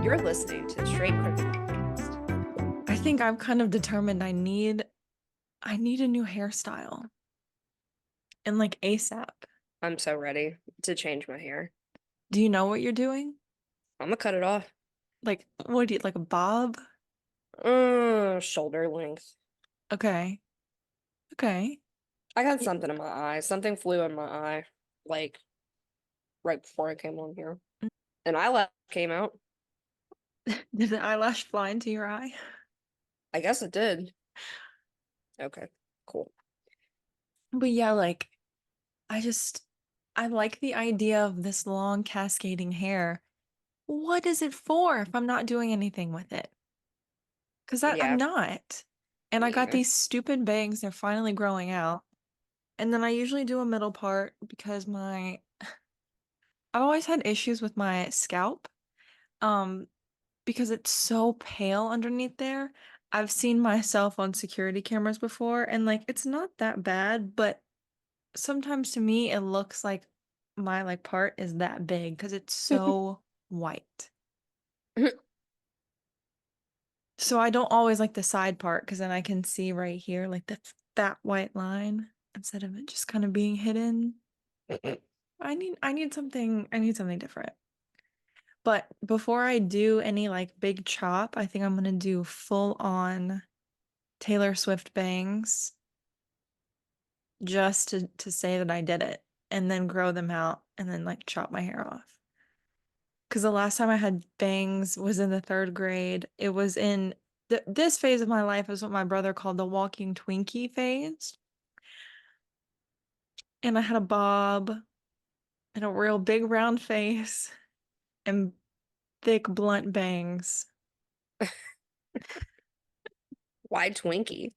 You're listening to the Straight Prince podcast. I think I'm kind of determined I need a new hairstyle. And like ASAP. I'm so ready to change my hair. Do you know what you're doing? I'm gonna cut it off. Like what do you like a bob? Shoulder length. Okay. Okay. I got something in my eye. Something flew in my eye, like right before I came on here. An eyelash came out. Did an eyelash fly into your eye? I guess it did. Okay, cool. But yeah, like I just I like the idea of this long cascading hair. What is it for if I'm not doing anything with it? Because I'm Yeah, not. And I me got either. these stupid bangs, they're finally growing out. And then I usually do a middle part because I've always had issues with my scalp. Um, because it's so pale underneath there. I've seen myself on security cameras before, and like it's not that bad, but sometimes to me it looks like my like part is that big because it's so white. So I don't always like the side part because then I can see right here like the fat white line instead of it just kind of being hidden. I need something different. But before I do any like big chop, I think I'm gonna do full on Taylor Swift bangs just to say that I did it and then grow them out and then like chop my hair off. Because the last time I had bangs was in the third grade. It was in this phase of my life is what my brother called the walking Twinkie phase. And I had a bob and a real big round face and thick blunt bangs. Why Twinkie?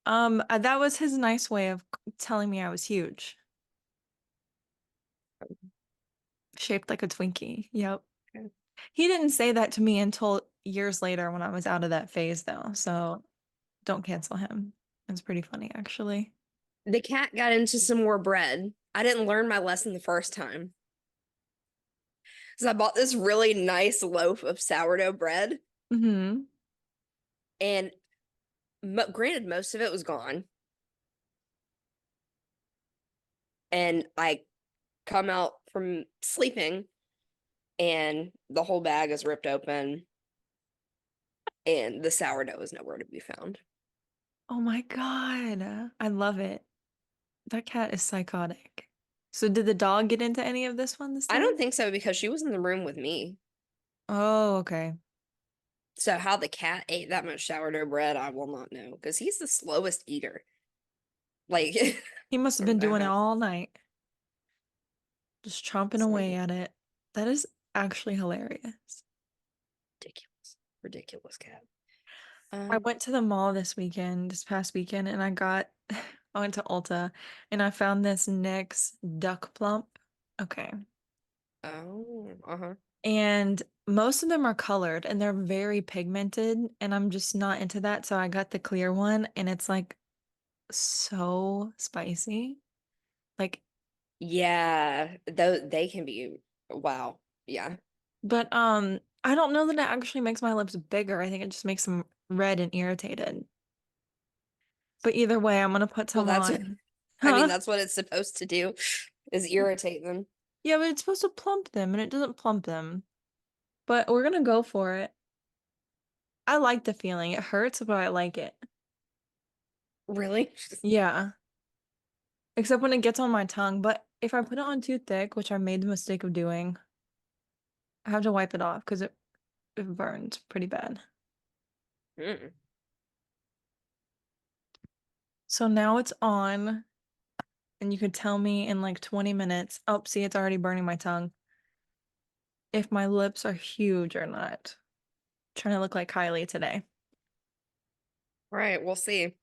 That was his nice way of telling me I was huge, shaped like a Twinkie. Yep. Okay. He didn't say that to me until years later when I was out of that phase, though. So don't cancel him. It's pretty funny, actually. The cat got into some more bread. I didn't learn my lesson the first time. So I bought this really nice loaf of sourdough bread, Hmm. and granted, most of it was gone. And I come out from sleeping, and the whole bag is ripped open, and the sourdough is nowhere to be found. Oh my God. I love it. That cat is psychotic. So did the dog get into any of this one this I don't time? think so because she was in the room with me. Oh, okay. So how the cat ate that much sourdough bread, I will not know because he's the slowest eater. Like, He must have I don't been know doing it how. all night, just chomping It's away like at it. That is actually hilarious. ridiculous, ridiculous cat. I Um. went to the mall this past weekend, and I went to Ulta and I found this NYX Duck Plump. Okay. Oh. Uh-huh. And most of them are colored and they're very pigmented, and I'm just not into that. So I got the clear one and it's like so spicy. Like, Yeah. Though they can be. Wow. Yeah. but I don't know that it actually makes my lips bigger. I think it just makes them red and irritated. But either way, I'm gonna put Well, some that's. on. I mean, Huh? that's what it's supposed to do, is irritate them. Yeah, but it's supposed to plump them and it doesn't plump them. But we're gonna go for it. I like the feeling. It hurts, but I like it. Really? Yeah. Except when it gets on my tongue. But if I put it on too thick, which I made the mistake of doing, I have to wipe it off because it burns pretty bad. Mm. So now it's on, and you could tell me in like 20 minutes. Oh, see, it's already burning my tongue. If my lips are huge or not. Trying to look like Kylie today. Right, we'll see.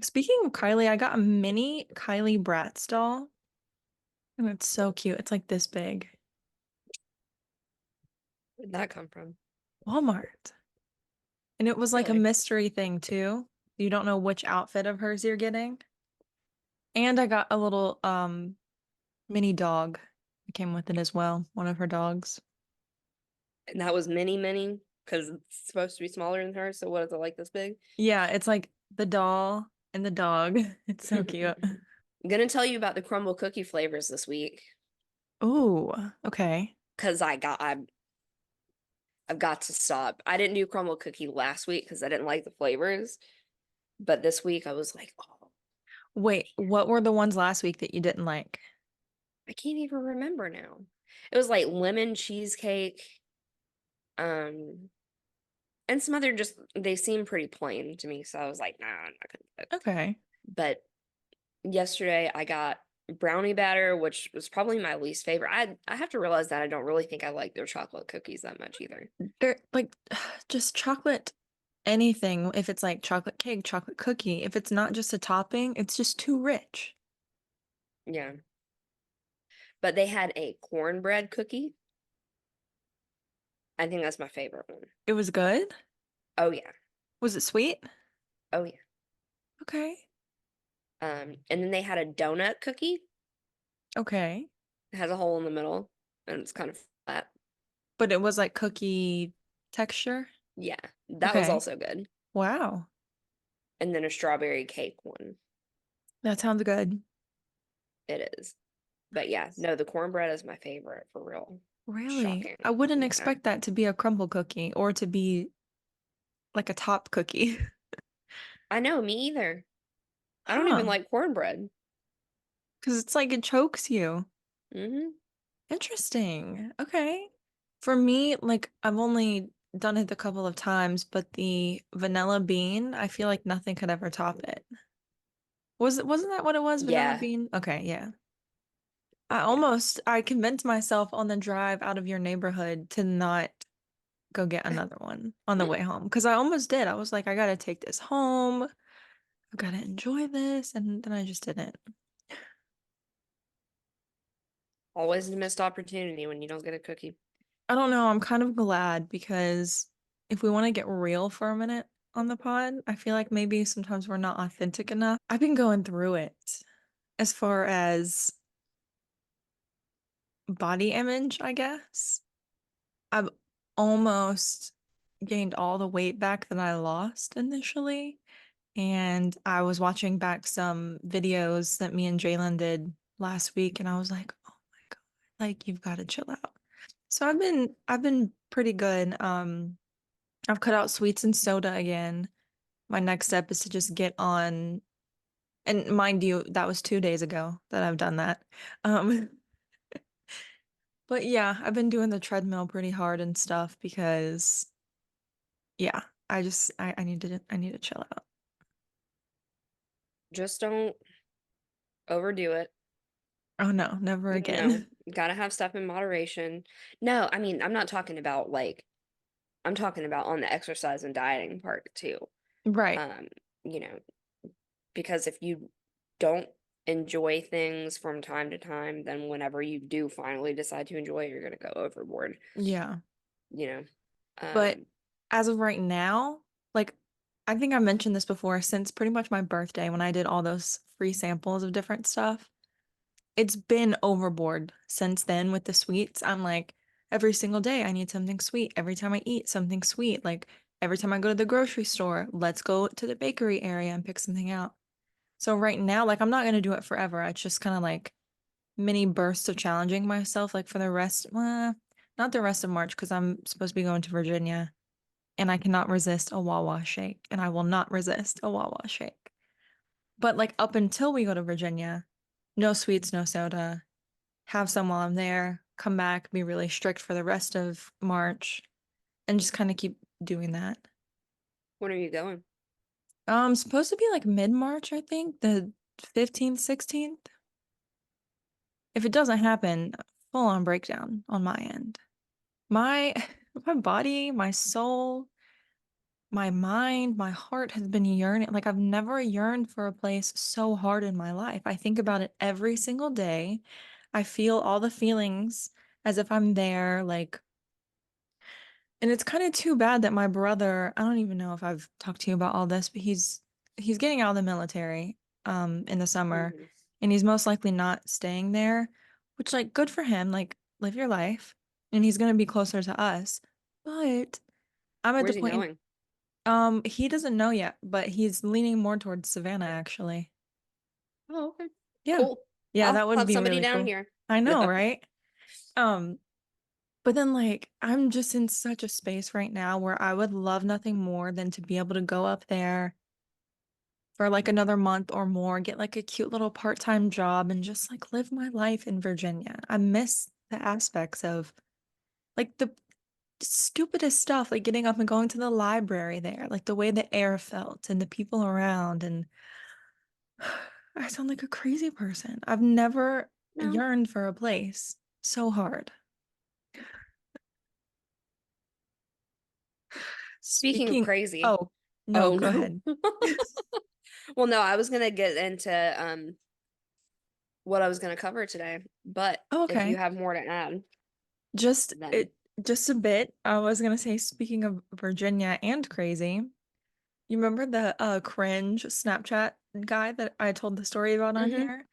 Speaking of Kylie, I got a mini Kylie Bratz doll, and it's so cute. It's like this big. Where'd that come from? Walmart. And it was like a Really? mystery thing too. You don't know which outfit of hers you're getting. And I got a little mini dog that came with it as well, one of her dogs. And that was mini mini because it's supposed to be smaller than her. So what is it like this big? Yeah, it's like the doll and the dog. It's so cute. I'm gonna tell you about the crumble cookie flavors this week Oh, okay. because I've got to stop. I didn't do crumble cookie last week because I didn't like the flavors, but this week I was like, oh, Wait, what were the ones last week that you didn't like? I can't even remember now. It was like lemon cheesecake, um, and some other just they seem pretty plain to me, so I was like, nah, I'm not gonna do it. Okay. But yesterday I got brownie batter, which was probably my least favorite. I have to realize that I don't really think I like their chocolate cookies that much either. They're like just chocolate anything. If it's like chocolate cake, chocolate cookie, if it's not just a topping, it's just too rich. Yeah. But they had a cornbread cookie. I think that's my favorite one. It was good. Oh yeah. Was it sweet? Oh yeah. Okay. And then they had a donut cookie. Okay. It has a hole in the middle and it's kind of flat. But it was like cookie texture. Yeah, that was Okay. also good. Wow. And then a strawberry cake one. That sounds good. It is. But yeah, no, the cornbread is my favorite for real. Really? Shocking. I wouldn't Yeah. expect that to be a crumble cookie or to be like a top cookie. I know, me either. I don't even Huh. like cornbread. Because it's like it chokes you. Hmm. Interesting. Okay. For me, like I've only done it a couple of times, but the vanilla bean, I feel like nothing could ever top it. Wasn't that what it was? Vanilla Yeah, bean? Okay, yeah. yeah. I convinced myself on the drive out of your neighborhood to not go get another one on the way home because I almost did. I was like, I gotta take this home. I gotta enjoy this, and then I just didn't. Always a missed opportunity when you don't get a cookie. I don't know. I'm kind of glad because if we want to get real for a minute on the pod, I feel like maybe sometimes we're not authentic enough. I've been going through it as far as body image, I guess. I've almost gained all the weight back that I lost initially. And I was watching back some videos that me and Jalen did last week, and I was like, oh my God, like you've got to chill out. So I've been pretty good. I've cut out sweets and soda again. My next step is to just get on, and mind you, that was 2 days ago that I've done that. Um, but yeah, I've been doing the treadmill pretty hard and stuff because yeah, I need to chill out. Just don't overdo it. Oh no, never You know, again. gotta have stuff in moderation. No, I mean, I'm not talking about like, I'm talking about on the exercise and dieting part too. Right. Um, you know, because if you don't enjoy things from time to time, then whenever you do finally decide to enjoy it, you're gonna go overboard, Yeah. you know. But Um, as of right now, like I think I mentioned this before, since pretty much my birthday when I did all those free samples of different stuff, it's been overboard since then with the sweets. I'm like, every single day I need something sweet. Every time I eat something sweet, like every time I go to the grocery store, let's go to the bakery area and pick something out. So right now, like I'm not gonna do it forever. It's just kind of like mini bursts of challenging myself, like for the rest, not the rest of March because I'm supposed to be going to Virginia and I cannot resist a Wawa shake, and I will not resist a Wawa shake. But like up until we go to Virginia, no sweets, no soda. Have some while I'm there, come back, be really strict for the rest of March, and just kind of keep doing that. when are you going? Supposed to be like mid-March, I think, the 15th, 16th. If it doesn't happen, full on breakdown on my end. My my body, my soul, my mind, my heart has been yearning. Like I've never yearned for a place so hard in my life. I think about it every single day. I feel all the feelings as if I'm there, like, and it's kind of too bad that my brother, I don't even know if I've talked to you about all this, but he's getting out of the military in the summer, Mhm. and he's most likely not staying there, which like good for him, like live your life. And he's gonna be closer to us. But I'm at the Where's he point going? he doesn't know yet, but he's leaning more towards Savannah actually. Oh, okay. Yeah. Cool. Yeah, I'll that would have be somebody really down cool. here. I know, right? Um, but then like I'm just in such a space right now where I would love nothing more than to be able to go up there for like another month or more, get like a cute little part-time job and just like live my life in Virginia. I miss the aspects of like the stupidest stuff, like getting up and going to the library there, like the way the air felt and the people around. And I sound like a crazy person. I've never No. yearned for a place so hard. Speaking of Speaking, crazy. oh, no, Oh go no. ahead. Well, no, I was gonna get into what I was gonna cover today, but Oh, if you okay. have more to add, Just then it just a bit. I was gonna say, speaking of Virginia and crazy, you remember the cringe Snapchat guy that I told the story about on mm-hmm. here?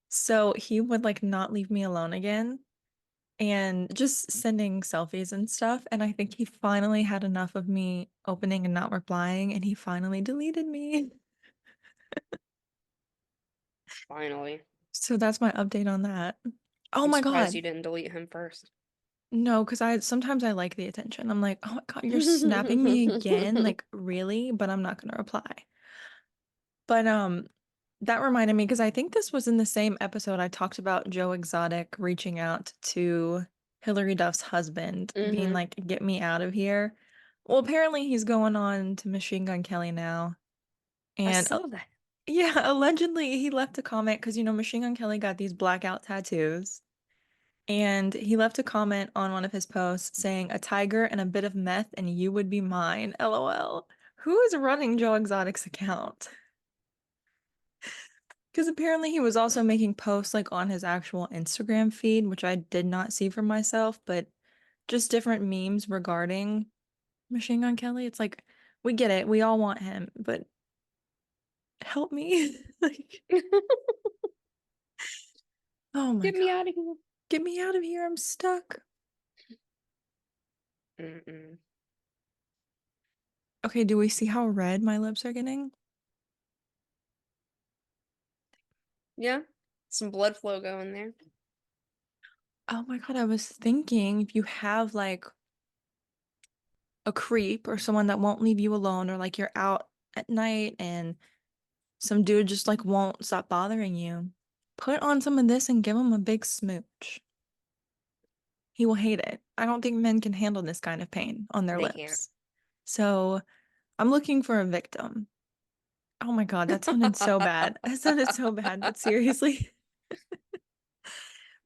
So he would like not leave me alone again and just sending selfies and stuff. And I think he finally had enough of me opening and not replying, and he finally deleted me. Finally. So that's my update on that. Oh I'm my surprised God. you didn't delete him first. No, because I sometimes I like the attention. I'm like, oh my God, you're snapping me again. Like, really? But I'm not gonna reply. But that reminded me because I think this was in the same episode I talked about Joe Exotic reaching out to Hillary Duff's husband, being Mm-hmm. like, get me out of here. Well, apparently he's going on to Machine Gun Kelly now. I And saw that. yeah, allegedly he left a comment because Machine Gun Kelly got these blackout tattoos. And he left a comment on one of his posts saying, a tiger and a bit of meth and you would be mine. LOL. Who is running Joe Exotic's account? Because apparently he was also making posts like on his actual Instagram feed, which I did not see for myself, but just different memes regarding Machine Gun Kelly. It's like, we get it, we all want him, but help me. Like, oh my Get me God. out of here. Get me out of here. I'm stuck. Mm-mm. Okay, do we see how red my lips are getting? Yeah. Some blood flow going there. Oh my God, I was thinking if you have like a creep or someone that won't leave you alone, or like you're out at night and some dude just like won't stop bothering you, put on some of this and give him a big smooch. He will hate it. I don't think men can handle this kind of pain on their They can't. lips. So I'm looking for a victim. Oh my God, that sounded so bad. That sounded so bad, but seriously,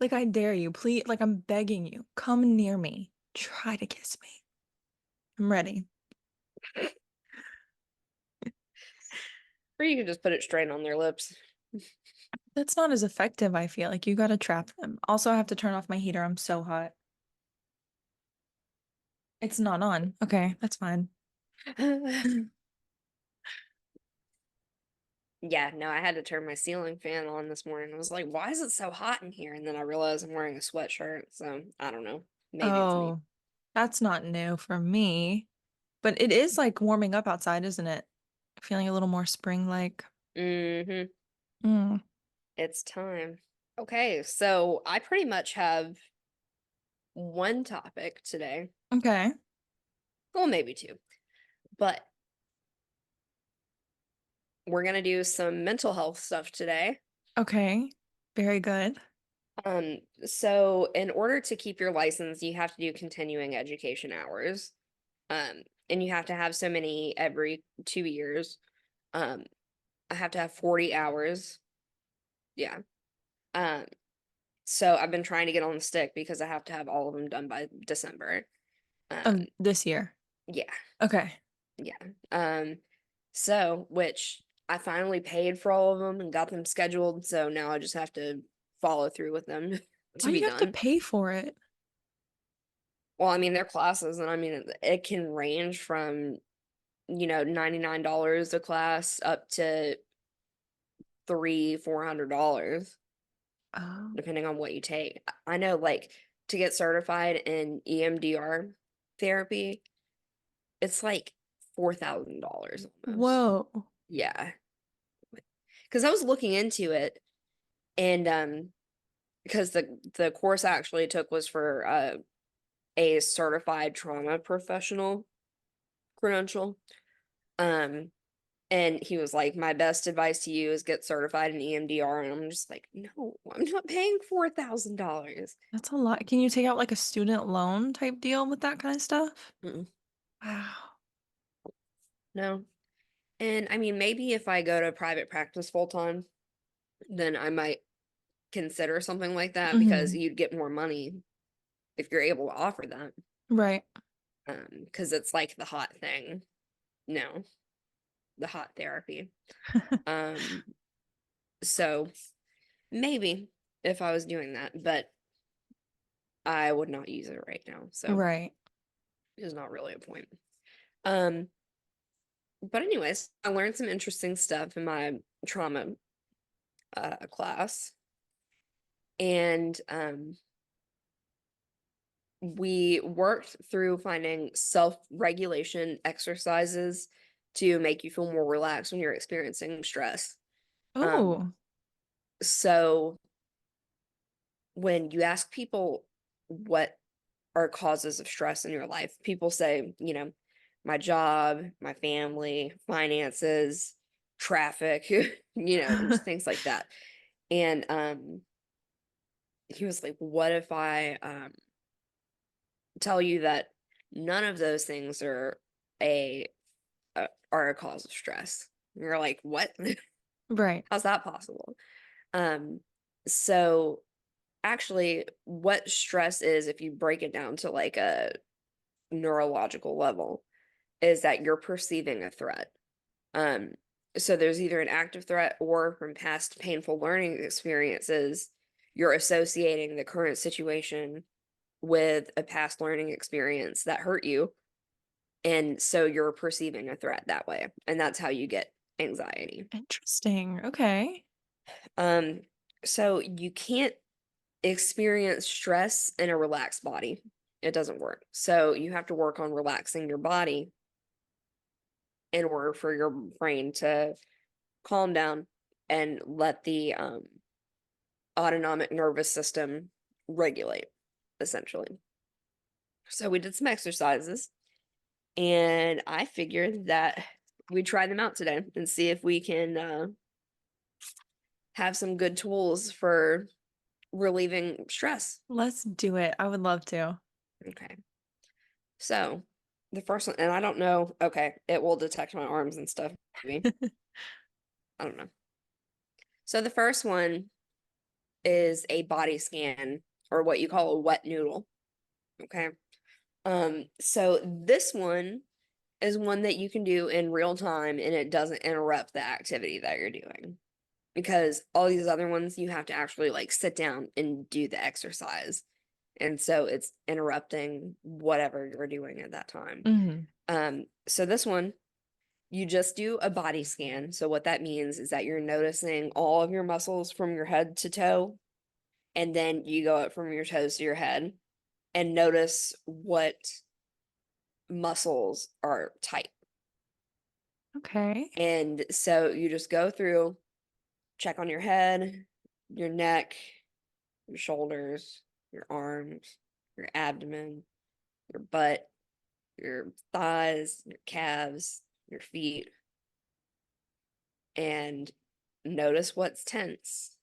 like I dare you, please, like I'm begging you, come near me. Try to kiss me. I'm ready. Or you can just put it straight on their lips. That's not as effective, I feel. Like you gotta trap them. Also, I have to turn off my heater. I'm so hot. It's not on. Okay, that's fine. Yeah, no, I had to turn my ceiling fan on this morning. I was like, why is it so hot in here? And then I realized I'm wearing a sweatshirt. So I don't know. Maybe it's me. Oh, that's not new for me. But it is like warming up outside, isn't it? Feeling a little more spring-like. Mm-hmm. Mm, It's time. Okay, so I pretty much have one topic today. okay. Well, maybe two. But we're gonna do some mental health stuff today. Okay. Very good. So in order to keep your license, you have to do continuing education hours. And you have to have so many every 2 years. Um, I have to have 40 hours. Yeah. Um, so I've been trying to get on the stick because I have to have all of them done by December. This year. Yeah, Okay. yeah. So which I finally paid for all of them and got them scheduled, so now I just have to follow through with them to Why do be you have to done. pay for it? Well, I mean, they're classes, and I mean, it can range from, $99 a class up to $300-$400, Oh. depending on what you take. I know, like, to get certified in EMDR, therapy, it's like $4,000 almost. Whoa. Yeah. Because I was looking into it, and because the course I actually took was for a certified trauma professional credential. Um, and he was like, my best advice to you is get certified in EMDR. And I'm just like, no, I'm not paying $4,000. That's a lot. Can you take out like a student loan type deal with that kind of stuff? Mm-mm, Wow. no. And I mean, maybe if I go to private practice full time, then I might consider something like that because Hmm. you'd get more money if you're able to offer that. Right. Because it's like the hot thing. No, the hot therapy. Um, so maybe if I was doing that, but I would not use it right now. So Right. there's not really a point. Um, but anyways, I learned some interesting stuff in my trauma class, and we worked through finding self-regulation exercises to make you feel more relaxed when you're experiencing stress. Um, Oh, so when you ask people what are causes of stress in your life, people say, my job, my family, finances, traffic, just things like that. And he was like, what if I tell you that none of those things a are a cause of stress? And you're like, what? right. How's that possible? So actually what stress is, if you break it down to like a neurological level, is that you're perceiving a threat. Um, so there's either an active threat, or from past painful learning experiences, you're associating the current situation with a past learning experience that hurt you. And so you're perceiving a threat that way. And that's how you get anxiety. Interesting. Okay. Um, so you can't experience stress in a relaxed body. It doesn't work. So you have to work on relaxing your body in order for your brain to calm down and let the autonomic nervous system regulate, essentially. So we did some exercises, and I figured that we'd try them out today and see if we can have some good tools for relieving stress. Let's do it. I would love to. Okay. So the first one, and I don't know, okay, it will detect my arms and stuff, maybe. I don't know. So the first one is a body scan, or what you call a wet noodle. Okay. So this one is one that you can do in real time, and it doesn't interrupt the activity that you're doing. Because all these other ones you have to actually like sit down and do the exercise. And so it's interrupting whatever you're doing at that time. Hmm. So this one, you just do a body scan. So what that means is that you're noticing all of your muscles from your head to toe, and then you go up from your toes to your head and notice what muscles are tight. Okay. And so you just go through, check on your head, your neck, your shoulders, your arms, your abdomen, your butt, your thighs, your calves, your feet, and notice what's tense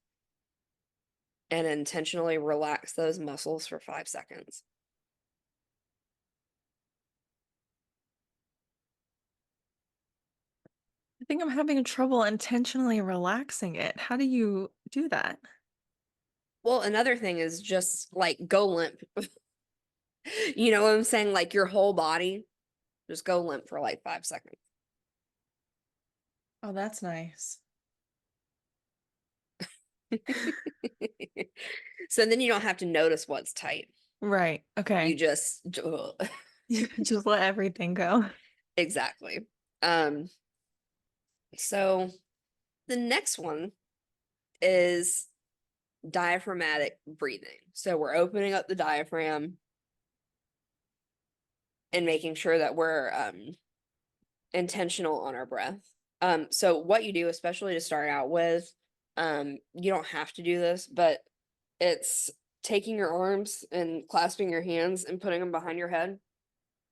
and intentionally relax those muscles for 5 seconds. I think I'm having trouble intentionally relaxing it. How do you do that? Well, another thing is just like go limp. You know what I'm saying? Like your whole body, just go limp for like 5 seconds. Oh, that's nice. So then you don't have to notice what's tight. Right. You Okay. just Just let everything go. exactly. Um, so the next one is diaphragmatic breathing. So we're opening up the diaphragm and making sure that we're intentional on our breath. So what you do, especially to start out with, you don't have to do this, but it's taking your arms and clasping your hands and putting them behind your head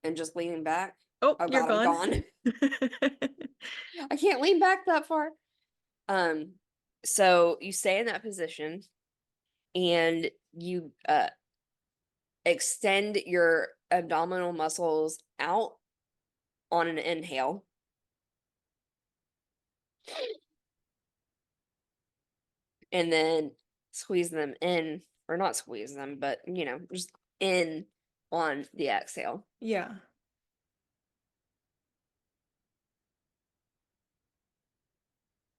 and just leaning back. Oh, Oh you're God, I'm gone. gone. I can't lean back that far. So you stay in that position and you extend your abdominal muscles out on an inhale. And then squeeze them in, or not squeeze them, but just in on the exhale. Yeah.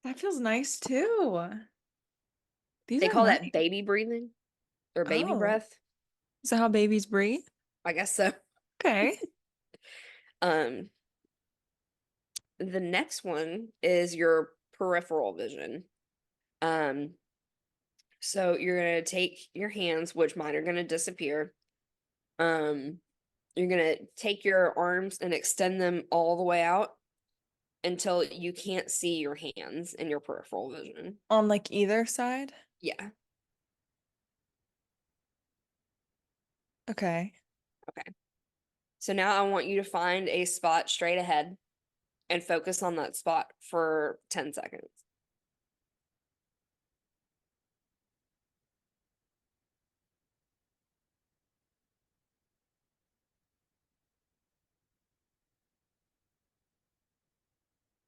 That feels nice too. These They are call nice. that baby breathing or baby Oh, breath. is that how babies breathe? I guess so. Okay. Um, the next one is your peripheral vision. Um, so you're gonna take your hands, which mine are gonna disappear. Um, you're gonna take your arms and extend them all the way out until you can't see your hands in your peripheral vision. On like either side? Yeah. Okay. Okay. So now I want you to find a spot straight ahead and focus on that spot for 10 seconds.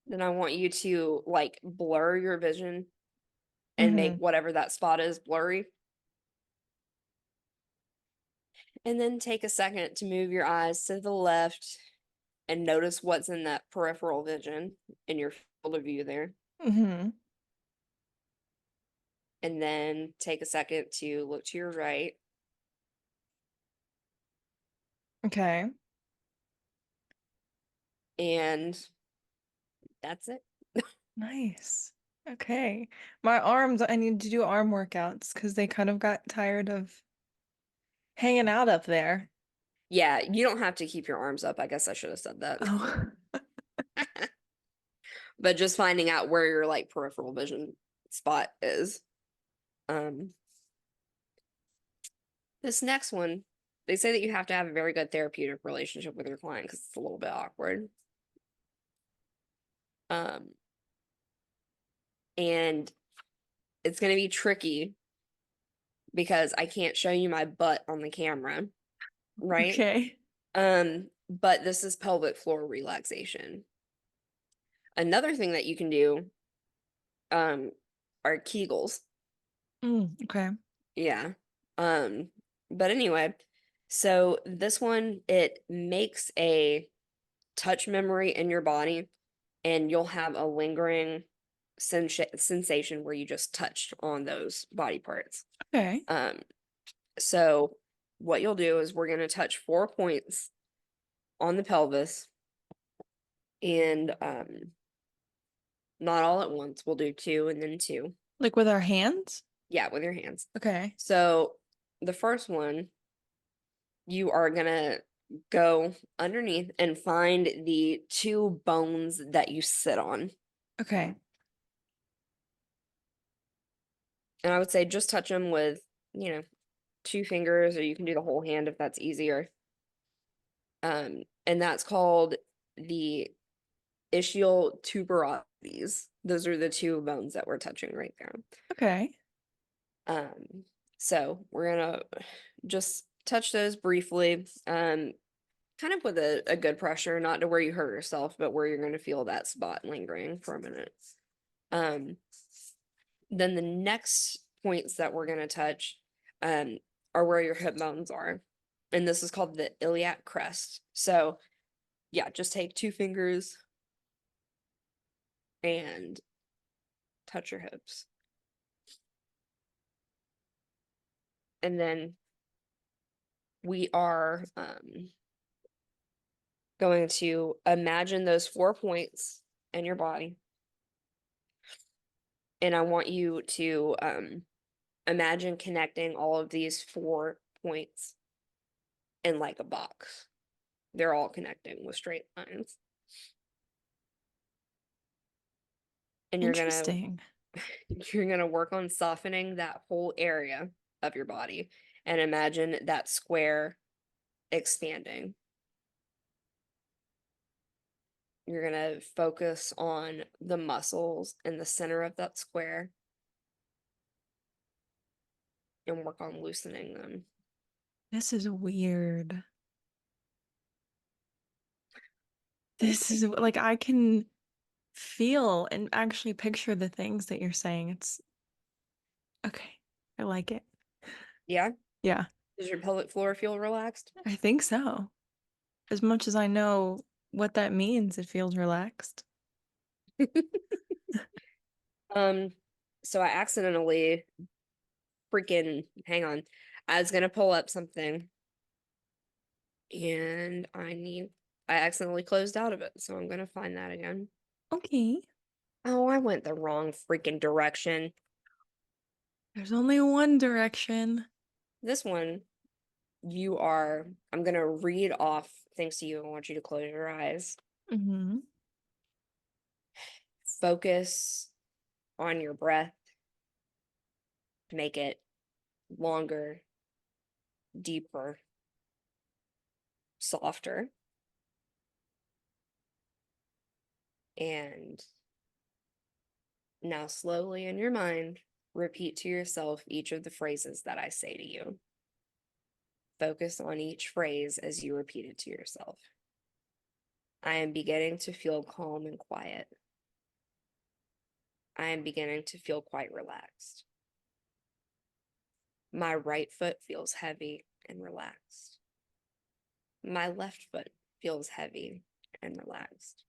Then I want you to like blur your vision and make Mm-hmm. whatever that spot is blurry. And then take a second to move your eyes to the left and notice what's in that peripheral vision in your field of view there. Mm-hmm. And then take a second to look to your right. Okay. And that's it. Nice. Okay. My arms, I need to do arm workouts because they kind of got tired of hanging out up there. Yeah, you don't have to keep your arms up. I guess I should have said that. Oh. But just finding out where your like peripheral vision spot is. Um, this next one, they say that you have to have a very good therapeutic relationship with your client because it's a little bit awkward. And it's going to be tricky because I can't show you my butt on the camera, right? Okay. But this is pelvic floor relaxation. Another thing that you can do, um, are Kegels. Okay. Yeah. Um, but anyway, so this one, it makes a touch memory in your body, and you'll have a lingering sensation where you just touched on those body parts. Okay. So what you'll do is we're going to touch 4 points on the pelvis, and not all at once. We'll do 2 and then 2. Like with our hands? Yeah, with your hands. Okay. So the first one, you are gonna go underneath and find the 2 bones that you sit on. Okay. And I would say just touch them with, 2 fingers, or you can do the whole hand if that's easier. And that's called the ischial tuberosities. Those are the 2 bones that we're touching right there. Okay. So we're gonna just touch those briefly, kind of with a good pressure, not to where you hurt yourself, but where you're gonna feel that spot lingering for a minute. Then the next points that we're gonna touch are where your hip bones are. And this is called the iliac crest. So yeah, just take 2 fingers and touch your hips. And then we are going to imagine those 4 points in your body. And I want you to imagine connecting all of these 4 points in like a box. They're all connecting with straight lines. And Interesting. you're gonna work on softening that whole area of your body and imagine that square expanding. You're gonna focus on the muscles in the center of that square and work on loosening them. This is weird. This is like I can feel and actually picture the things that you're saying. It's okay. I like it. Yeah? Yeah, Does your pelvic floor feel relaxed? I think so. As much as I know what that means, it feels relaxed. Um, so I accidentally freaking hang on. I was gonna pull up something and I accidentally closed out of it, so I'm gonna find that again. Okay. Oh, I went the wrong freaking direction. There's only one direction. This one, I'm gonna read off things to you. I want you to close your eyes. Mm-hmm. Focus on your breath. Make it longer, deeper, softer. And now, slowly in your mind, repeat to yourself each of the phrases that I say to you. Focus on each phrase as you repeat it to yourself. I am beginning to feel calm and quiet. I am beginning to feel quite relaxed. My right foot feels heavy and relaxed. My left foot feels heavy and relaxed.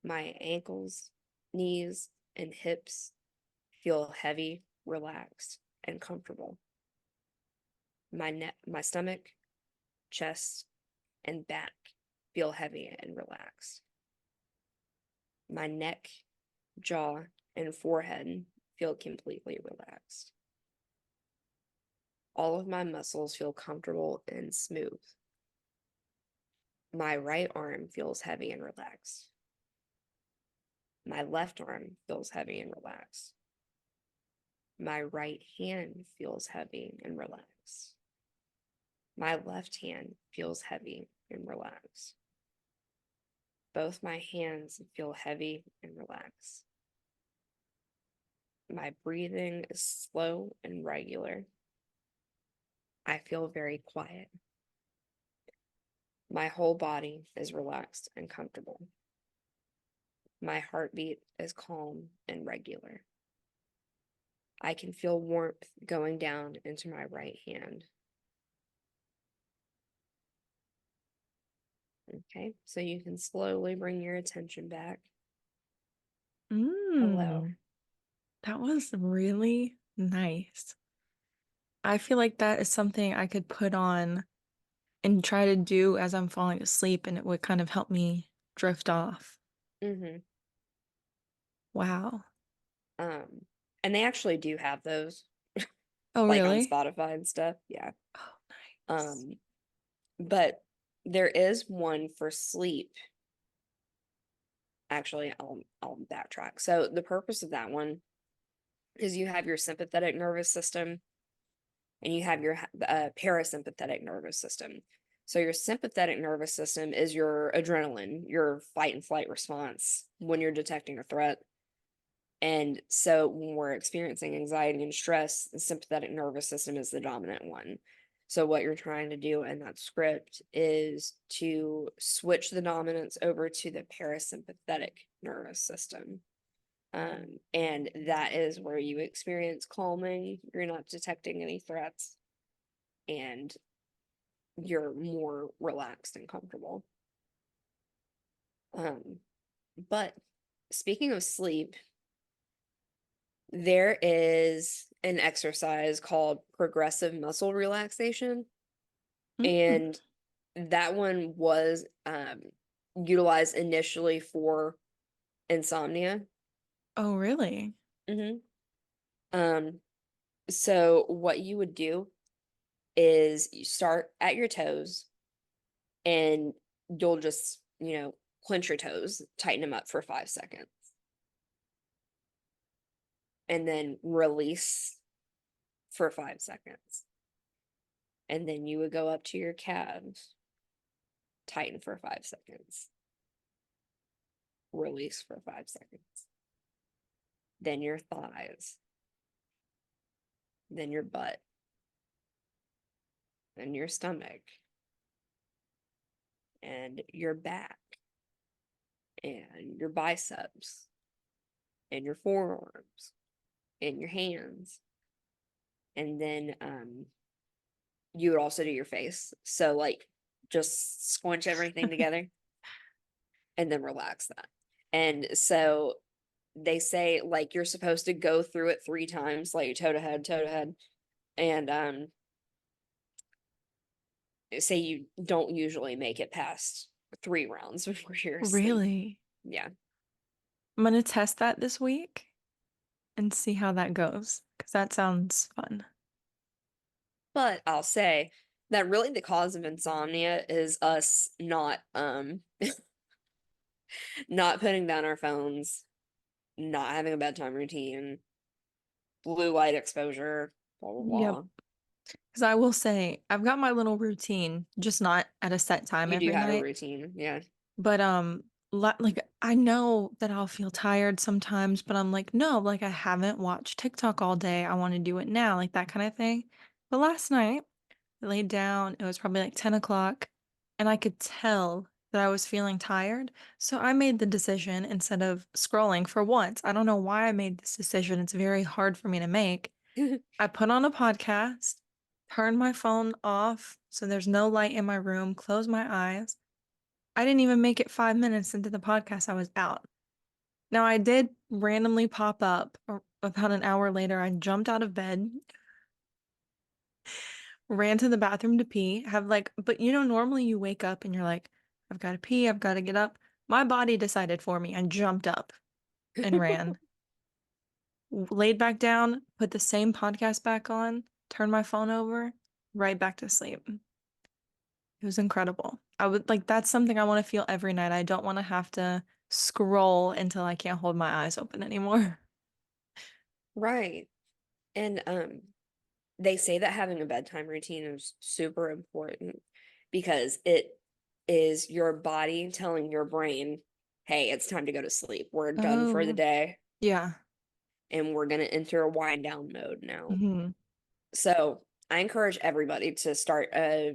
My ankles, knees, and hips feel heavy, relaxed, and comfortable. My stomach, chest, and back feel heavy and relaxed. My neck, jaw, and forehead feel completely relaxed. All of my muscles feel comfortable and smooth. My right arm feels heavy and relaxed. My left arm feels heavy and relaxed. My right hand feels heavy and relaxed. My left hand feels heavy and relaxed. Both my hands feel heavy and relaxed. My breathing is slow and regular. I feel very quiet. My whole body is relaxed and comfortable. My heartbeat is calm and regular. I can feel warmth going down into my right hand. Okay, so you can slowly bring your attention back. Hello. Mm, that was really nice. I feel like that is something I could put on and try to do as I'm falling asleep, and it would kind of help me drift off. Mm-hmm. Wow. Um, and they actually do have those, Oh, like on really? Spotify and stuff. Yeah. Oh, nice. Um, but there is one for sleep. Actually, I'll backtrack. So the purpose of that one is you have your sympathetic nervous system and you have your parasympathetic nervous system. So your sympathetic nervous system is your adrenaline, your fight and flight response when you're detecting a threat. And so when we're experiencing anxiety and stress, the sympathetic nervous system is the dominant one. So what you're trying to do in that script is to switch the dominance over to the parasympathetic nervous system. And that is where you experience calming. You're not detecting any threats and you're more relaxed and comfortable. But speaking of sleep, there is an exercise called progressive muscle relaxation, Mm. and that one was utilized initially for insomnia. Oh, really? Hmm. Um, so what you would do is you start at your toes and you'll just, clench your toes, tighten them up for 5 seconds, and then release for 5 seconds. And then you would go up to your calves, tighten for 5 seconds, release for 5 seconds. Then your thighs, then your butt, and your stomach, and your back, and your biceps, and your forearms, and your hands. And then you would also do your face. So like just squinch everything together and then relax that. And so they say like you're supposed to go through it 3 times, like toe to head, and say you don't usually make it past 3 rounds before you're asleep. Really? Yeah. I'm gonna test that this week and see how that goes, because that sounds fun. But I'll say that really the cause of insomnia is us not putting down our phones, not having a bedtime routine, blue light exposure, blah blah Yep. blah. Because I will say, I've got my little routine, just not at a set time You do every have a night. routine, yeah. But like I know that I'll feel tired sometimes, but I'm like, no, like I haven't watched TikTok all day. I want to do it now, like that kind of thing. But last night, I laid down, it was probably like 10 o'clock, and I could tell that I was feeling tired. So I made the decision instead of scrolling for once. I don't know why I made this decision. It's very hard for me to make. I put on a podcast, turned my phone off so there's no light in my room, closed my eyes. I didn't even make it 5 minutes into the podcast, I was out. Now, I did randomly pop up about an hour later. I jumped out of bed, ran to the bathroom to pee, but normally you wake up and you're like, I've got to pee, I've got to get up. My body decided for me. I jumped up and ran, laid back down, put the same podcast back on, turned my phone over, right back to sleep. It was incredible. That's something I want to feel every night. I don't want to have to scroll until I can't hold my eyes open anymore. Right. And they say that having a bedtime routine is super important because it is your body telling your brain, hey, it's time to go to sleep. We're done for the Oh, day yeah. and we're going to enter a wind down mode now. Hmm. So I encourage everybody to start a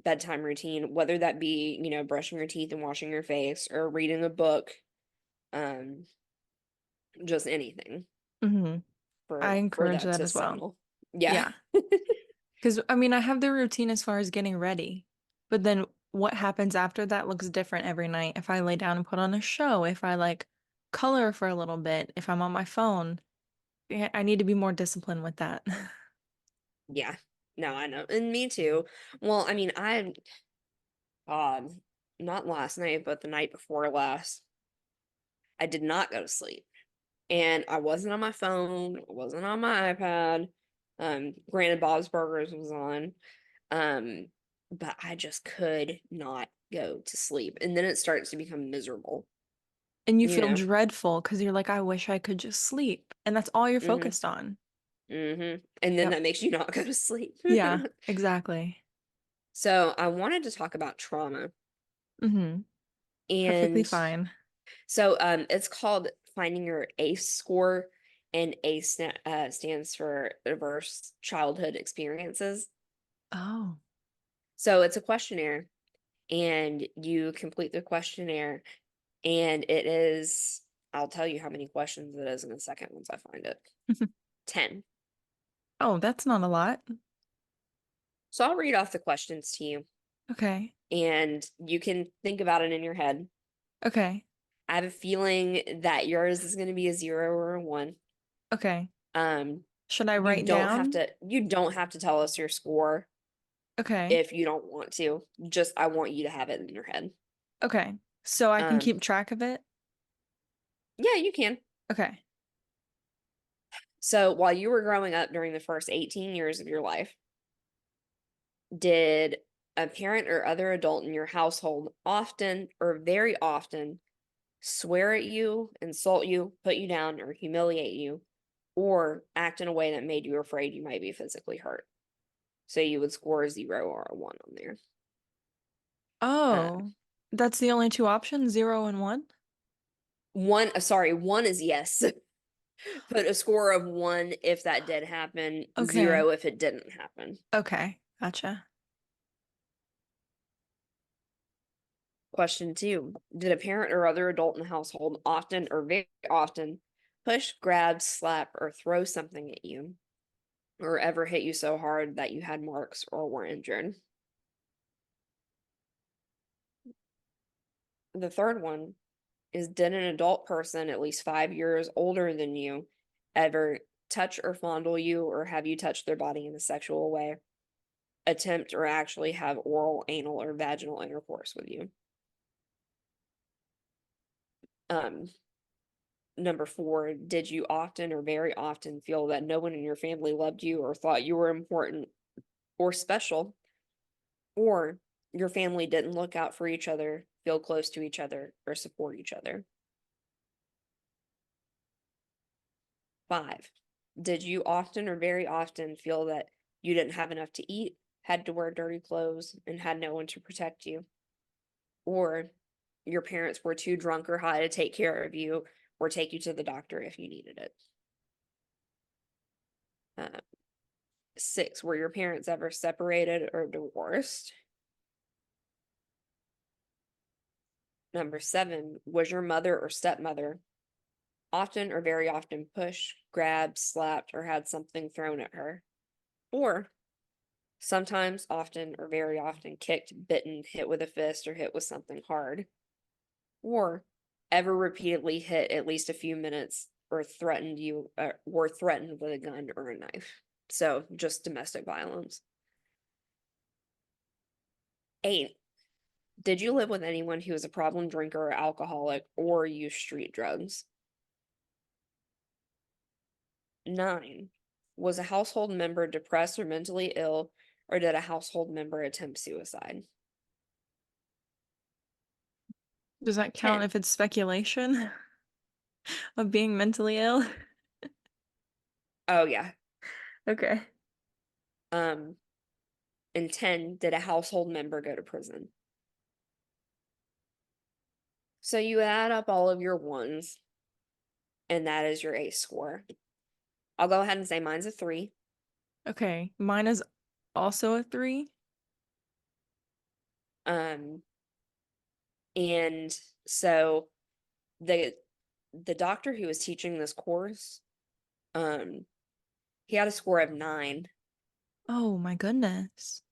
bedtime routine, whether that be, brushing your teeth and washing your face or reading a book, um, just anything Hmm. I for encourage that that to as well. settle. Yeah. Yeah. Because, I mean, I have the routine as far as getting ready, but then what happens after that looks different every night. If I lay down and put on a show, if I like color for a little bit, if I'm on my phone, I need to be more disciplined with that. Yeah. No, I know. And me too. Well, I mean, God, not last night, but the night before last, I did not go to sleep. And I wasn't on my phone, wasn't on my iPad. Granted, Bob's Burgers was on. Um, but I just could not go to sleep. And then it starts to become miserable, And you you feel know? dreadful because you're like, I wish I could just sleep. And that's all you're Mm-hmm. focused on. Mm-hmm. And then Yep. that makes you not go to sleep. Yeah, exactly. So I wanted to talk about trauma. Hmm. Perfectly And fine. so it's called Finding Your ACE score, and stands for Adverse Childhood Experiences. Oh. So it's a questionnaire, and you complete the questionnaire, and I'll tell you how many questions it is in a second once I find it. 10. Oh, that's not a lot. So I'll read off the questions to you, Okay. and you can think about it in your head. Okay. I have a feeling that yours is going to be a 0 or a 1. Okay. Um, Should I write down? you don't have to tell us your score Okay. if you don't want to. Just I want you to have it in your head. Okay. So I can Um, keep track of it? yeah, you can. Okay. So while you were growing up during the first 18 years of your life, did A parent or other adult in your household often or very often swear at you, insult you, put you down, or humiliate you, or act in a way that made you afraid you might be physically hurt. So you would score a 0 or a 1 on there. Uh, Oh, that's the only two options, 0 and 1? sorry, 1 is yes. Put a score of 1 if that did happen, Okay. 0 if it didn't happen. Okay. Gotcha. Question 2. Did a parent or other adult in the household often or very often push, grab, slap, or throw something at you, or ever hit you so hard that you had marks or were injured? The third one is, did an adult person at least 5 years older than you ever touch or fondle you or have you touch their body in a sexual way, attempt or actually have oral, anal, or vaginal intercourse with you? Um, Number 4, did you often or very often feel that no one in your family loved you or thought you were important or special, or your family didn't look out for each other, feel close to each other, or support each other? 5, did you often or very often feel that you didn't have enough to eat, had to wear dirty clothes, and had no one to protect you, or your parents were too drunk or high to take care of you or take you to the doctor if you needed it? Uh, 6, were your parents ever separated or divorced? Number 7, was your mother or stepmother often or very often pushed, grabbed, slapped, or had something thrown at her? Or sometimes, often, or very often kicked, bitten, hit with a fist, or hit with something hard? Or ever repeatedly hit at least a few minutes or threatened you or threatened with a gun or a knife? So just domestic violence. 8, did you live with anyone who was a problem drinker or alcoholic or use street drugs? 9, was a household member depressed or mentally ill, or did a household member attempt suicide? Does that count 10, if it's speculation of being mentally ill? oh yeah. Okay. Um, and 10, did a household member go to prison? So you add up all of your ones, and that is your ACE score. I'll go ahead and say mine's a 3. Okay. Mine is also a 3. Um, and so the the doctor who was teaching this course, um, he had a score of 9. Oh my goodness.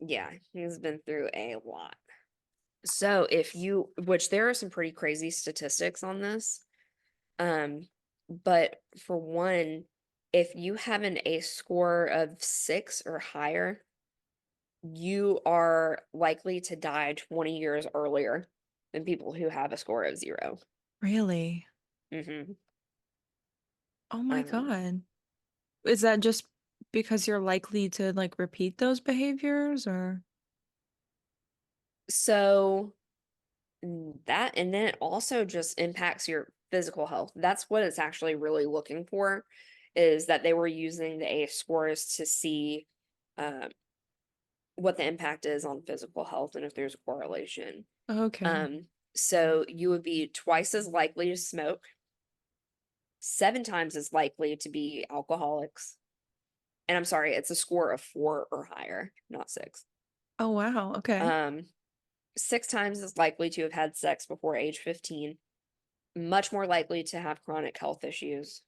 Yeah, he's been through a lot. So if you, which there are some pretty crazy statistics on this, um, but for one, if you have an ACE score of 6 or higher, you are likely to die 20 years earlier than people who have a score of 0. Really? Hmm. Oh my Um, God. Is that just because you're likely to like repeat those behaviors or? so that, and then it also just impacts your physical health. That's what it's actually really looking for, is that they were using the ACE scores to see uh, what the impact is on physical health and if there's a correlation. Okay. Um, so you would be twice as likely to smoke, 7 times as likely to be alcoholics. And I'm sorry, it's a score of 4 or higher, not 6. Oh wow. Okay. Um, 6 times as likely to have had sex before age 15, much more likely to have chronic health issues,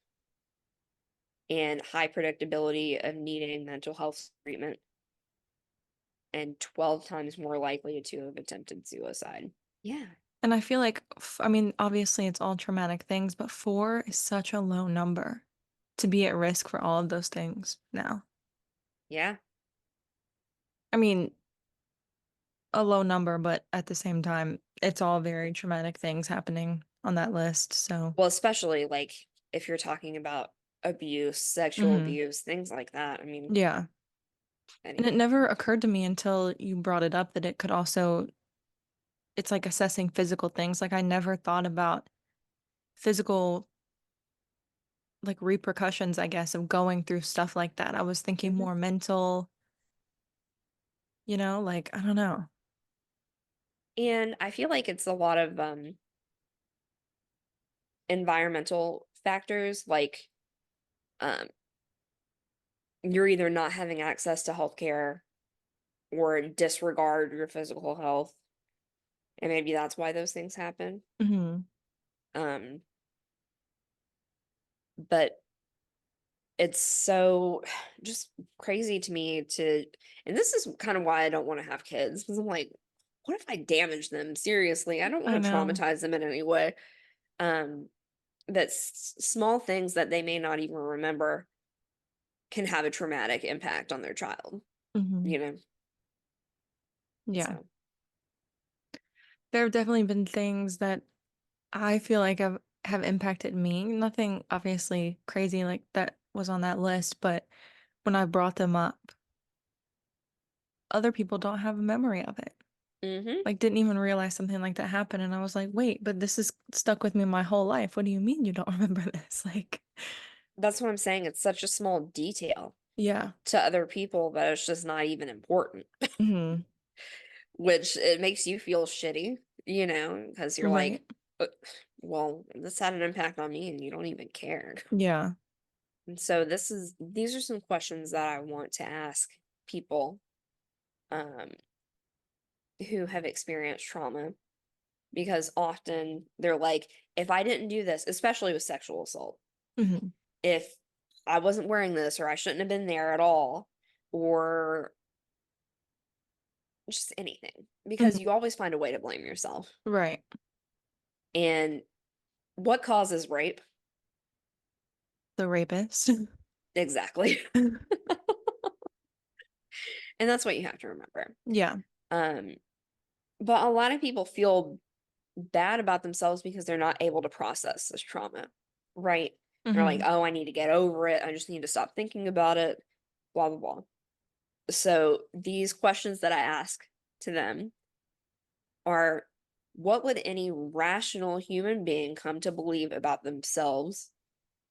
and high predictability of needing mental health treatment, and 12 times more likely to have attempted suicide. Yeah. And I feel like, I mean, obviously it's all traumatic things, but 4 is such a low number to be at risk for all of those things now. Yeah. I mean, a low number, but at the same time, it's all very traumatic things happening on that list. So, Well, especially like if you're talking about abuse, sexual hmm abuse, things like that. I mean, yeah. And it Anyway. never occurred to me until you brought it up that it could also it's like assessing physical things. Like I never thought about physical like repercussions, I guess, of going through stuff like that. I was thinking Mhm. more mental, like I don't know. And I feel like it's a lot of environmental factors, like um, you're either not having access to healthcare or disregard your physical health, and maybe that's why those things happen. Mhm. Um, but it's so just crazy to me to, and this is kind of why I don't want to have kids because I'm like, what if I damage them? Seriously, I don't I want to know. traumatize them in any way. Um, that small things that they may not even remember can have a traumatic impact on their child, Mhm. you know? Yeah. So, There have definitely been things that I feel like have impacted me. Nothing obviously crazy like that was on that list, but when I brought them up, other people don't have a memory of it. hmm, Like didn't even realize something like that happened and I was like, "Wait, but this is stuck with me my whole life. What do you mean you don't remember this?" Like, that's what I'm saying. It's such a small detail yeah. to other people that it's just not even important, Mhm. which it makes you feel shitty, because you're like, Right. "Uh, well, this had an impact on me and you don't even care." Yeah. And so these are some questions that I want to ask people um, who have experienced trauma because often they're like, if I didn't do this, especially with sexual assault, Mhm. if I wasn't wearing this or I shouldn't have been there at all, or just anything, because Mhm. you always find a way to blame yourself. Right. And what causes rape? The rapist. Exactly. And that's what you have to remember. Yeah. Um, but a lot of people feel bad about themselves because they're not able to process this trauma, right? They're like, Mhm. oh, I need to get over it. I just need to stop thinking about it, blah, blah, blah. So these questions that I ask to them are, what would any rational human being come to believe about themselves,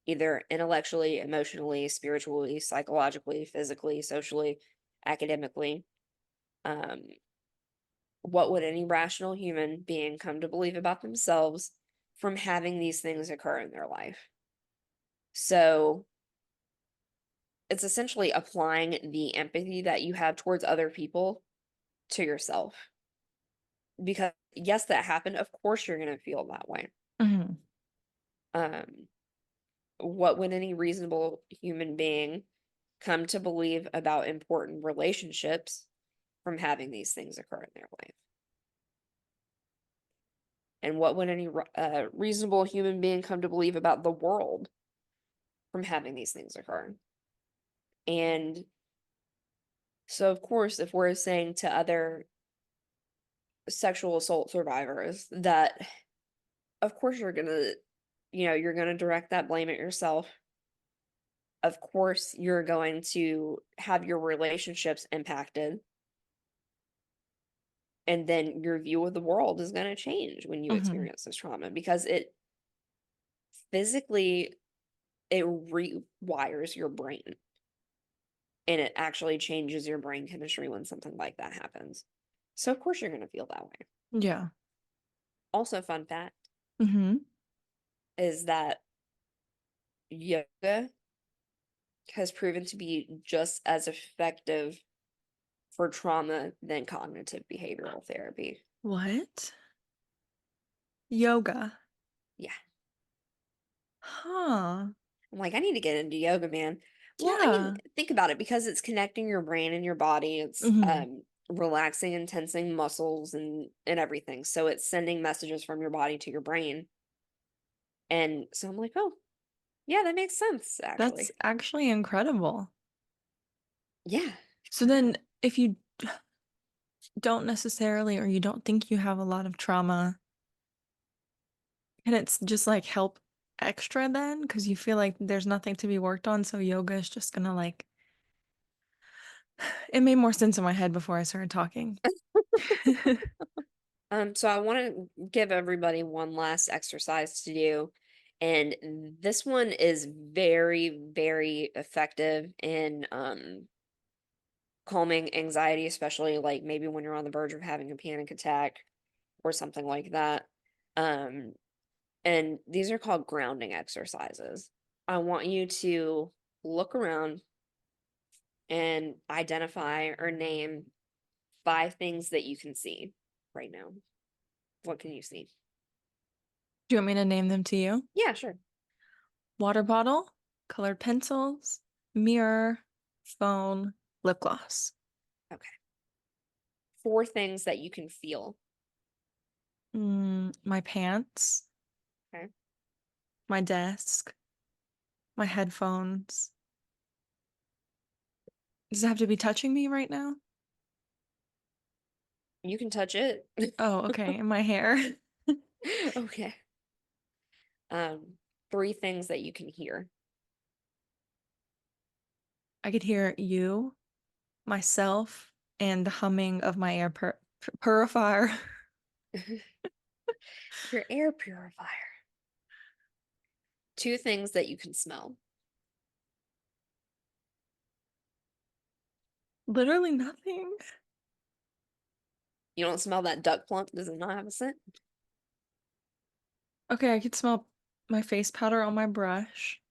either intellectually, emotionally, spiritually, psychologically, physically, socially, academically? Um, what would any rational human being come to believe about themselves from having these things occur in their life? So it's essentially applying the empathy that you have towards other people to yourself. Because yes, that happened. Of course, you're going to feel that way. Mhm. Um, what would any reasonable human being come to believe about important relationships from having these things occur in their life? And what would any reasonable human being come to believe about the world from having these things occur? And so, of course, if we're saying to other sexual assault survivors that, of course, you're gonna direct that blame at yourself. Of course, you're going to have your relationships impacted, and then your view of the world is going to change when you Mhm. experience this trauma because it physically it rewires your brain and it actually changes your brain chemistry when something like that happens. So of course you're going to feel that way. Yeah. Also, fun fact Mhm. is that yoga has proven to be just as effective for trauma than cognitive behavioral therapy. What? Yoga. Yeah. Huh. I'm like, I need to get into yoga, man. Well, I mean, Yeah. think about it because it's connecting your brain and your body. It's Mhm. relaxing and tensing muscles and everything. So it's sending messages from your body to your brain. And so I'm like, oh, yeah, that makes sense, That's actually. actually incredible. Yeah. So then if you don't necessarily or you don't think you have a lot of trauma, can it's just like help extra then? Because you feel like there's nothing to be worked on, so yoga is just gonna like It made more sense in my head before I started talking. So I want to give everybody one last exercise to do. And this one is very, very effective in calming anxiety, especially like maybe when you're on the verge of having a panic attack or something like that. Um, and these are called grounding exercises. I want you to look around and identify or name 5 things that you can see right now. What can you see? Do you want me to name them to you? Yeah, sure. Water bottle, colored pencils, mirror, phone, lip gloss. Okay. 4 things that you can feel. My pants, Okay. my desk, my headphones. Does it have to be touching me right now? You can touch it. Oh, okay. And my hair. Okay. Um, 3 things that you can hear. I could hear you, myself, and the humming of my purifier. Your air purifier. 2 things that you can smell. Literally nothing. You don't smell that duck plump? Does it not have a scent? Okay, I could smell my face powder on my brush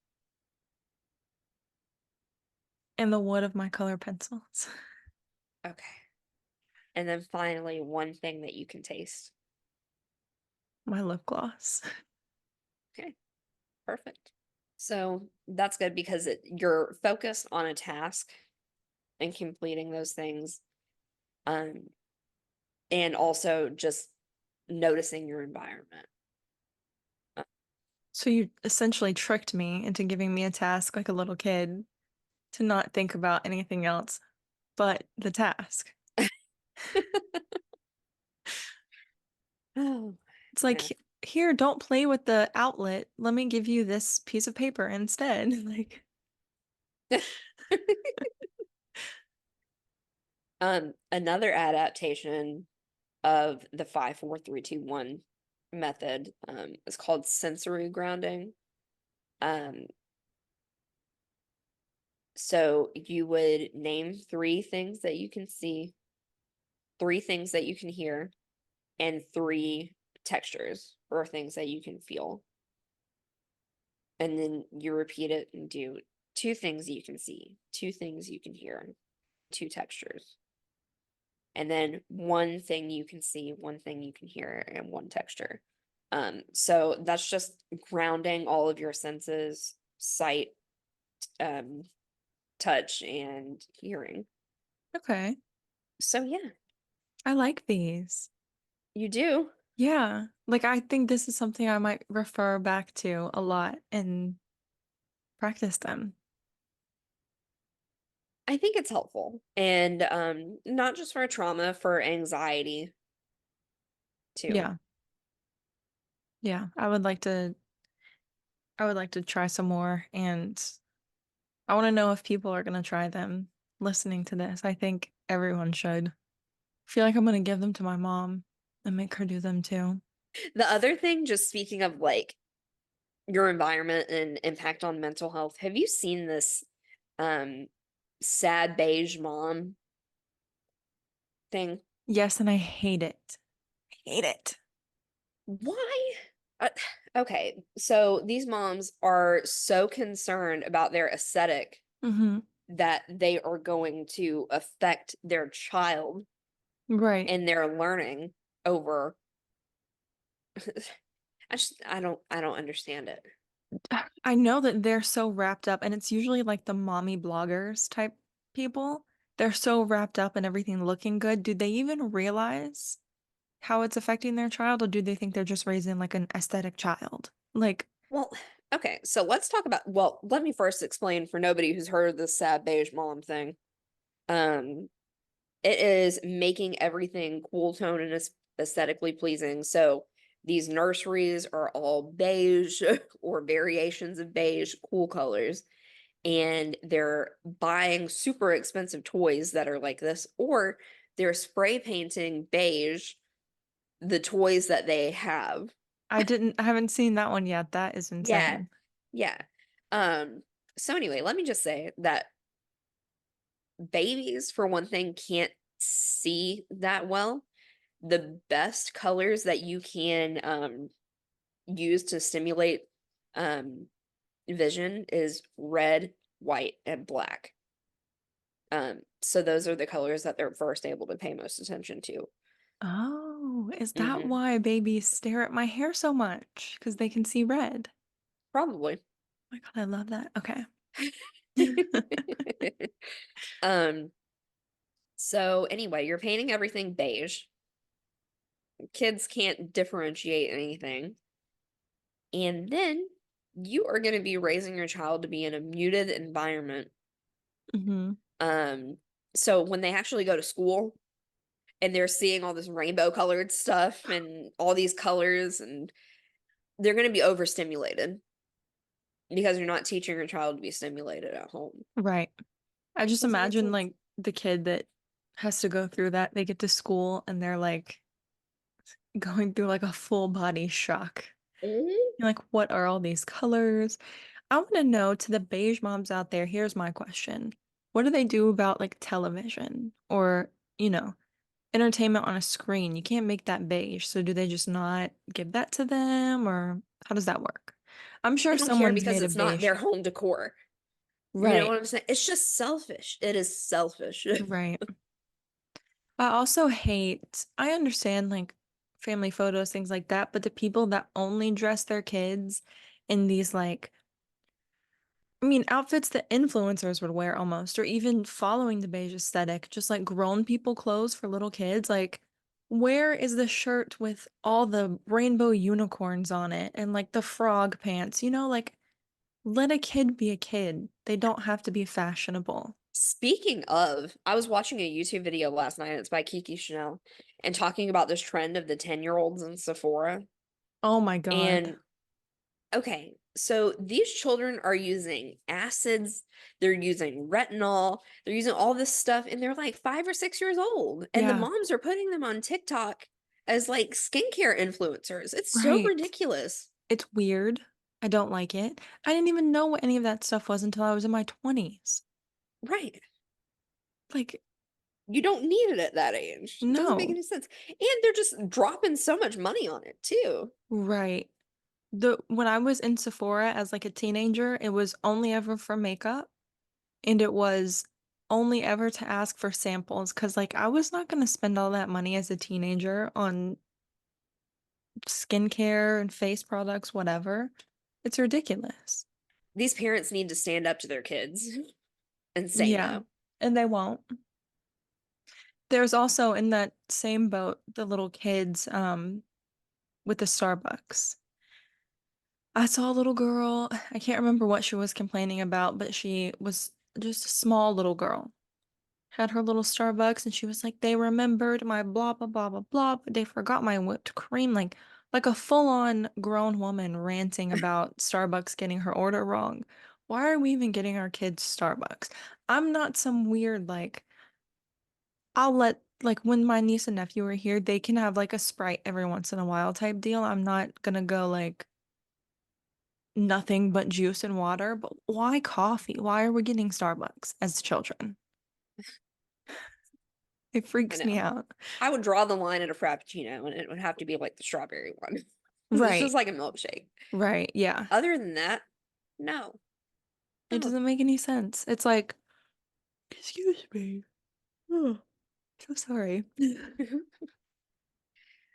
and the wood of my color pencils. Okay. And then finally, 1 thing that you can taste. My lip gloss. Okay, perfect. So that's good because you're focused on a task and completing those things. Um, and also just noticing your environment. Uh, So you essentially tricked me into giving me a task like a little kid to not think about anything else but the task. Oh, It's yeah. like, here, don't play with the outlet. Let me give you this piece of paper instead. Like, Another adaptation of the 5 4 3 2 1 method is called sensory grounding. Um, so you would name 3 things that you can see, 3 things that you can hear, and 3 textures or things that you can feel. And then you repeat it and do 2 things you can see, 2 things you can hear, 2 textures. And then 1 thing you can see, 1 thing you can hear, and 1 texture. So that's just grounding all of your senses, sight, um, touch, and hearing. okay, So yeah, I like these. you do. Yeah, like I think this is something I might refer back to a lot and practice them. I think it's helpful. And not just for trauma, for anxiety too. Yeah, yeah, I would like to try some more and I want to know if people are going to try them listening to this. I think everyone should. I feel like I'm going to give them to my mom and make her do them too. The other thing, just speaking of like your environment and impact on mental health, have you seen this um sad beige mom thing? Yes, and I hate it. Hate it. Why? Uh, okay, so these moms are so concerned about their aesthetic Mm-hmm. that they are going to affect their child Right. and their learning over. I don't understand it. I know that they're so wrapped up, and it's usually like the mommy bloggers type people. They're so wrapped up in everything looking good. Do they even realize how it's affecting their child, or do they think they're just raising like an aesthetic child? Like, Well, okay, so let's talk about, well, let me first explain for nobody who's heard of this sad beige mom thing. Um, it is making everything cool tone and aesthetically pleasing. So these nurseries are all beige or variations of beige, cool colors. and they're buying super expensive toys that are like this, or they're spray painting beige the toys that they have. I haven't seen that one yet. That is Yeah. insane. Yeah. Um, so anyway, let me just say that babies, for one thing, can't see that well. The best colors that you can use to stimulate um vision is red, white, and black. So those are the colors that they're first able to pay most attention to. Oh, is that Hmm. why babies stare at my hair so much? Because they can see red. Probably. Oh my God, I love that. Okay. Um, so anyway, you're painting everything beige. Kids can't differentiate anything. And then you are going to be raising your child to be in a muted environment. Hmm. Um, so when they actually go to school and they're seeing all this rainbow colored stuff and all these colors, and they're going to be overstimulated because you're not teaching your child to be stimulated at home. Right. I just Does that make imagine sense? like the kid that has to go through that. They get to school and they're like going through like a full body shock. Hmm. You're like, what are all these colors? I want to know, to the beige moms out there, here's my question. What do they do about like television or, you know, entertainment on a screen? You can't make that beige. So do they just not give that to them or how does that work? I'm sure They don't care someone's because made a it's not beige. their home decor. You know Right, what I'm saying? It's just selfish. It is selfish. right. I also hate, I understand like family photos, things like that, but the people that only dress their kids in these like, I mean, outfits that influencers would wear almost, or even following the beige aesthetic, just like grown people clothes for little kids. Like, where is the shirt with all the rainbow unicorns on it and like the frog pants? Like let a kid be a kid. They don't have to be fashionable. Speaking of, I was watching a YouTube video last night. It's by Kiki Chanel and talking about this trend of the 10-year-olds in Sephora. Oh my God. And okay, so these children are using acids, they're using retinol, they're using all this stuff, and they're like 5 or 6 years old. And the Yeah, moms are putting them on TikTok as like skincare influencers. It's so right. ridiculous. It's weird. I don't like it. I didn't even know what any of that stuff was until I was in my 20s. Right. Like, You don't need it at that age. It doesn't make no. any sense. And they're just dropping so much money on it too. Right. The when I was in Sephora as like a teenager, it was only ever for makeup and it was only ever to ask for samples because like I was not gonna spend all that money as a teenager on skincare and face products, whatever. It's ridiculous. These parents need to stand up to their kids and say Yeah. no. And they won't. There's also in that same boat the little kids with the Starbucks. I saw a little girl, I can't remember what she was complaining about, but she was just a small little girl. Had her little Starbucks and she was like, they remembered my blah blah blah blah blah, but they forgot my whipped cream. Like a full-on grown woman ranting about Starbucks getting her order wrong. Why are we even getting our kids Starbucks? I'm not some weird like I'll let like when my niece and nephew are here, they can have like a Sprite every once in a while type deal. I'm not gonna go like nothing but juice and water, but why coffee? Why are we getting Starbucks as children? It I freaks me know. out. I would draw the line at a frappuccino and it would have to be like the strawberry one. It's just Right, like a milkshake. right, yeah. Other than that, no. It No. doesn't make any sense. It's like, excuse me. Oh, so sorry.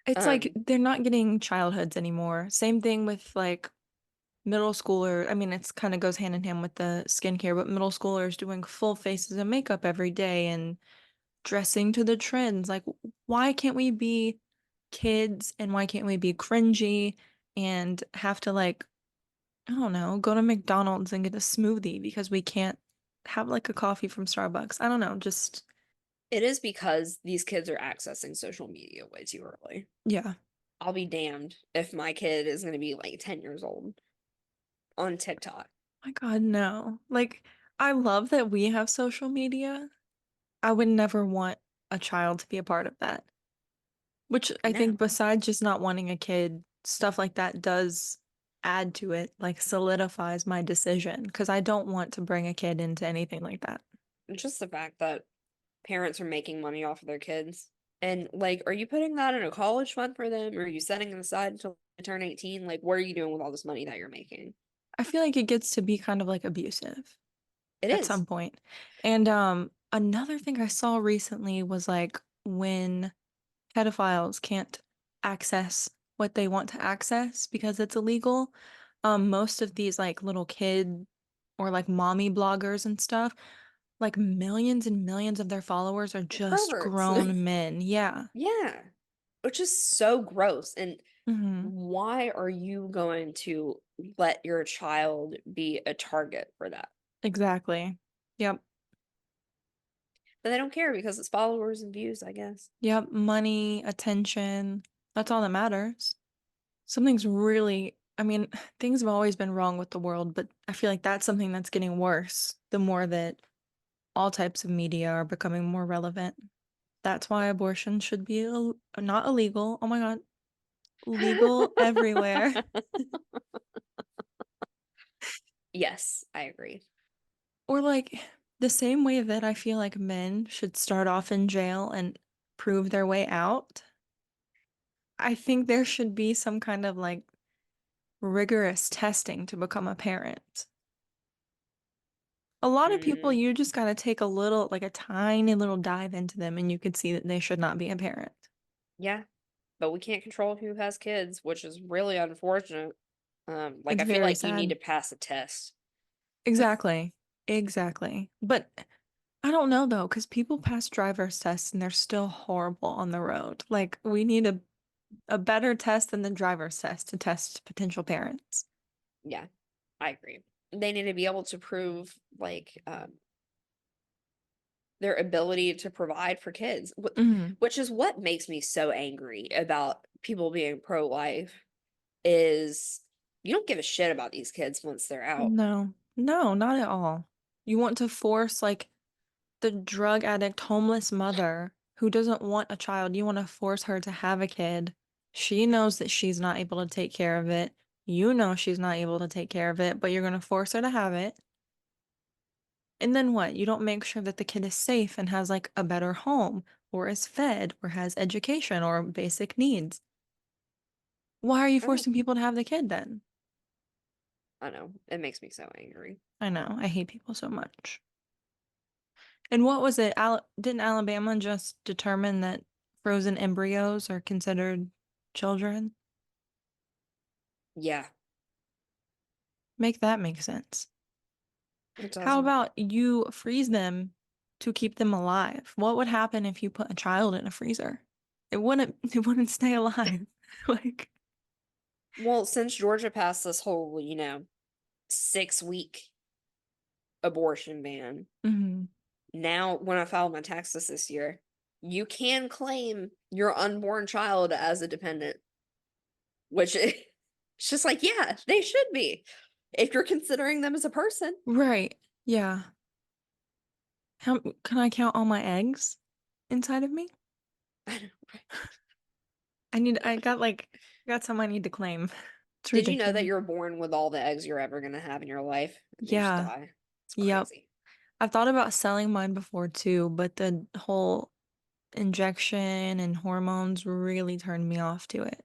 It's like Um, they're not getting childhoods anymore. Same thing with like middle schooler. I mean, it's kind of goes hand in hand with the skincare, but middle schoolers doing full faces of makeup every day and dressing to the trends. Like, why can't we be kids and why can't we be cringy and have to like, I don't know, go to McDonald's and get a smoothie because we can't have like a coffee from Starbucks? I don't know, just it is because these kids are accessing social media way too early. yeah. I'll be damned if my kid is going to be like 10 years old on TikTok. My God, no. Like, I love that we have social media. I would never want a child to be a part of that. Which I think, No, besides just not wanting a kid, stuff like that does add to it, like solidifies my decision, because I don't want to bring a kid into anything like that. just the fact that parents are making money off of their kids. And like, are you putting that in a college fund for them? Or are you setting it aside until they turn 18? Like, what are you doing with all this money that you're making? I feel like it gets to be kind of like abusive It at is. some point. And another thing I saw recently was like when pedophiles can't access what they want to access because it's illegal. Most of these like little kid or like mommy bloggers and stuff, like millions and millions of their followers are just Perverts. grown men. Yeah. Yeah. Which is so gross. And Hmm. why are you going to let your child be a target for that? Exactly. Yep. But they don't care because it's followers and views, I guess. Yep. Money, attention. That's all that matters. Something's really, I mean, things have always been wrong with the world, but I feel like that's something that's getting worse the more that all types of media are becoming more relevant. That's why abortion should be not illegal. Oh my God, legal everywhere. Yes, I agree. Or like the same way that I feel like men should start off in jail and prove their way out. I think there should be some kind of like rigorous testing to become a parent. A lot of people, Mm, you just gotta take a little, like a tiny little dive into them, and you could see that they should not be a parent. yeah, but we can't control who has kids, which is really unfortunate. Like It's I feel very like you need sad. to pass a test. Exactly. Exactly. But I don't know though, because people pass driver's tests and they're still horrible on the road. Like, we need a better test than the driver's test to test potential parents. Yeah, I agree. They need to be able to prove like their ability to provide for kids, Hmm. which is what makes me so angry about people being pro-life is you don't give a shit about these kids once they're out. No, no, not at all. You want to force like the drug addict, homeless mother who doesn't want a child, you want to force her to have a kid. She knows that she's not able to take care of it. You know she's not able to take care of it, but you're going to force her to have it. And then what? You don't make sure that the kid is safe and has like a better home or is fed or has education or basic needs. Why are you I don't forcing people to have the kid then? I know. It makes me so angry. I know. I hate people so much. And what was it? Didn't Alabama just determine that frozen embryos are considered children? Yeah, Make that make sense. it How doesn't. about you freeze them to keep them alive? What would happen if you put a child in a freezer? It wouldn't stay alive. Like, Well, since Georgia passed this whole, 6-week abortion ban, mhm. now when I filed my taxes this year, you can claim your unborn child as a dependent, which it's just like, yeah, they should be. If you're considering them as a person. Right. Yeah. How can I count all my eggs inside of me? I know, right? I got some I need to claim. It's Did you know that ridiculous. you're born with all the eggs you're ever gonna have in your life and they just Yeah. die? It's Yep. crazy. I've thought about selling mine before too, but the whole injection and hormones really turned me off to it.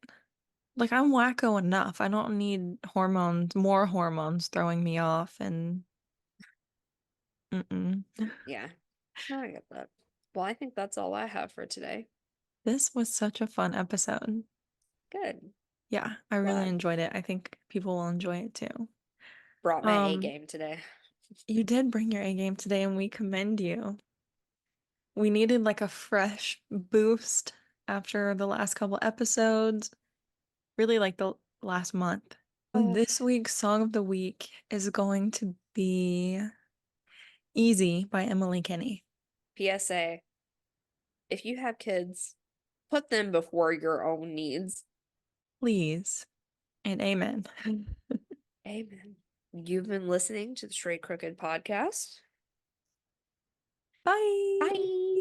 Like, I'm wacko enough. I don't need hormones, more hormones throwing me off and mm-mm. Yeah, no, I get that. Well, I think that's all I have for today. This was such a fun episode. Good. Yeah, I really Glad. enjoyed it. I think people will enjoy it too. Brought my A Um, game today. you did bring your A game today and we commend you. We needed like a fresh boost after the last couple episodes, really like the last month. Oh, This week's song of the week is going to be Easy by Emily Kinney. PSA. If you have kids, put them before your own needs. Please and amen. Amen. You've been listening to the Straight Crooked podcast. Bye. Bye.